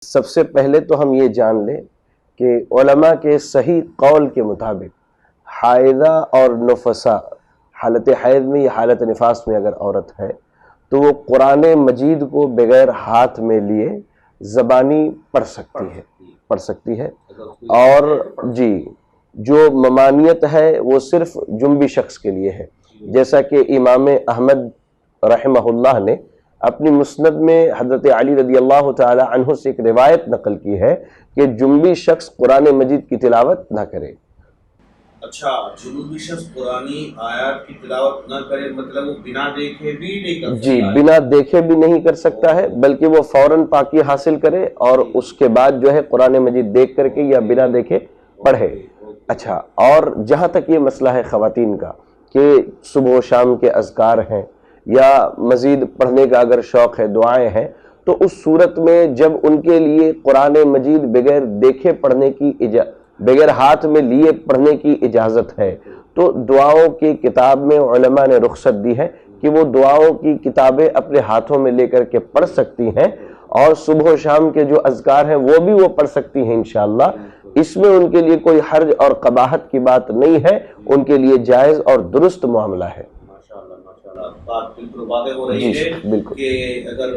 سب سے پہلے تو ہم یہ جان لیں کہ علماء کے صحیح قول کے مطابق حائضہ اور نفسا، حالت حیض میں یا حالت نفاس میں اگر عورت ہے تو وہ قرآن مجید کو بغیر ہاتھ میں لیے زبانی پڑھ سکتی ہے اور جی جو ممانعت ہے وہ صرف جنبی شخص کے لیے ہے، جیسا کہ امام احمد رحمہ اللہ نے اپنی مسند میں حضرت علی رضی اللہ تعالی عنہ سے ایک روایت نقل کی ہے کہ جنبی شخص قرآن مجید کی تلاوت نہ کرے۔ اچھا، جنوبی شخص قرآنی آیات کی تلاوت نہ کرے مطلب وہ بنا دیکھے بھی نہیں کر سکتا؟ جی، بنا دیکھے بھی نہیں کر سکتا ہے، بلکہ وہ فوراً پاکی حاصل کرے اور اس کے بعد جو ہے قرآن مجید دیکھ کر کے یا بنا دیکھے پڑھے۔ اچھا، اور جہاں تک یہ مسئلہ ہے خواتین کا کہ صبح و شام کے اذکار ہیں یا مزید پڑھنے کا اگر شوق ہے، دعائیں ہیں، تو اس صورت میں جب ان کے لیے قرآن مجید بغیر دیکھے پڑھنے کی بغیر ہاتھ میں لیے پڑھنے کی اجازت ہے تو دعاؤں کی کتاب میں علماء نے رخصت دی ہے کہ وہ دعاؤں کی کتابیں اپنے ہاتھوں میں لے کر کے پڑھ سکتی ہیں اور صبح و شام کے جو اذکار ہیں وہ بھی وہ پڑھ سکتی ہیں انشاءاللہ۔ اس میں ان کے لیے کوئی حرج اور قباحت کی بات نہیں ہے، ان کے لیے جائز اور درست معاملہ ہے۔ ماشاءاللہ، بات بالکل واضح ہو رہی ہے کہ اگر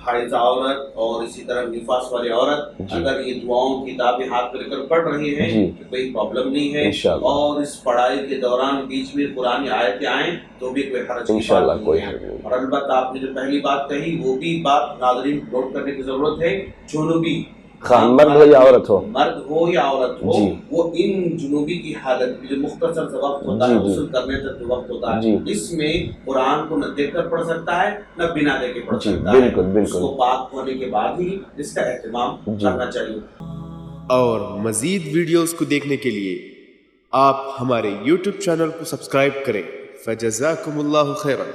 حائضہ عورت اور اسی طرح نفاس والی عورت اگر یہ دعاؤں کی کتابیں ہاتھ میں لے کر پڑھ رہی ہیں تو کوئی پرابلم نہیں ہے، اور اس پڑھائی کے دوران بیچ میں قرآنی آیتیں آئیں تو بھی کوئی حرج کی بات نہیں ہے۔ اور البتہ آپ نے جو پہلی بات کہی وہ بھی بات ناظرین نوٹ کرنے کی ضرورت ہے، جنوبی مرد ہو یا عورت ہو، مرد ہو یا عورت ہو، وہ ان جنوبی کی حالت میں جو مختصر سا وقت ہوتا ہے غسل کرنے تک جو وقت ہوتا ہے اس میں قرآن کو نہ دیکھ کر پڑھ سکتا ہے نہ بنا دیکھ کے پڑھ سکتا ہے، اس کو پاک ہونے کے بعد ہی اس کا اہتمام کرنا چاہیے۔ اور مزید ویڈیوز کو دیکھنے کے لیے آپ ہمارے YouTube چینل کو سبسکرائب کریں۔ فجزاکم اللہ خیرا۔